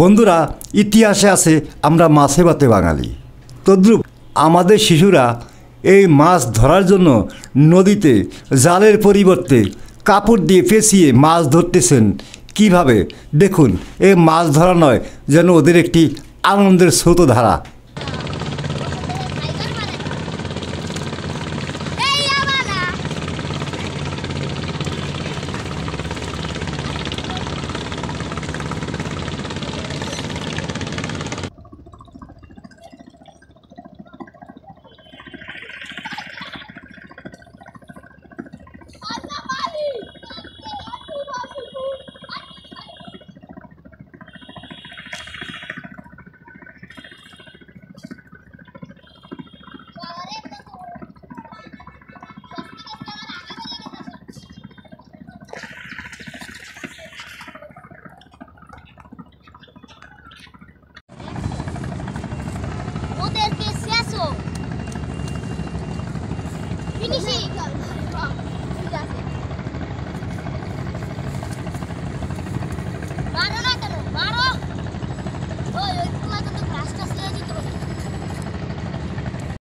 বন্ধুরা, ইতিহাসে আছে আমরা মাছে ভাতে বাঙালি। তদ্রূপ আমাদের শিশুরা এই মাছ ধরার জন্য নদীতে জালের পরিবর্তে কাপড় দিয়ে পেঁচিয়ে মাছ ধরতেছেন। কিভাবে দেখুন, এই মাছ ধরা নয়, যেন ওদের একটি আনন্দের স্রোতধারা। Finish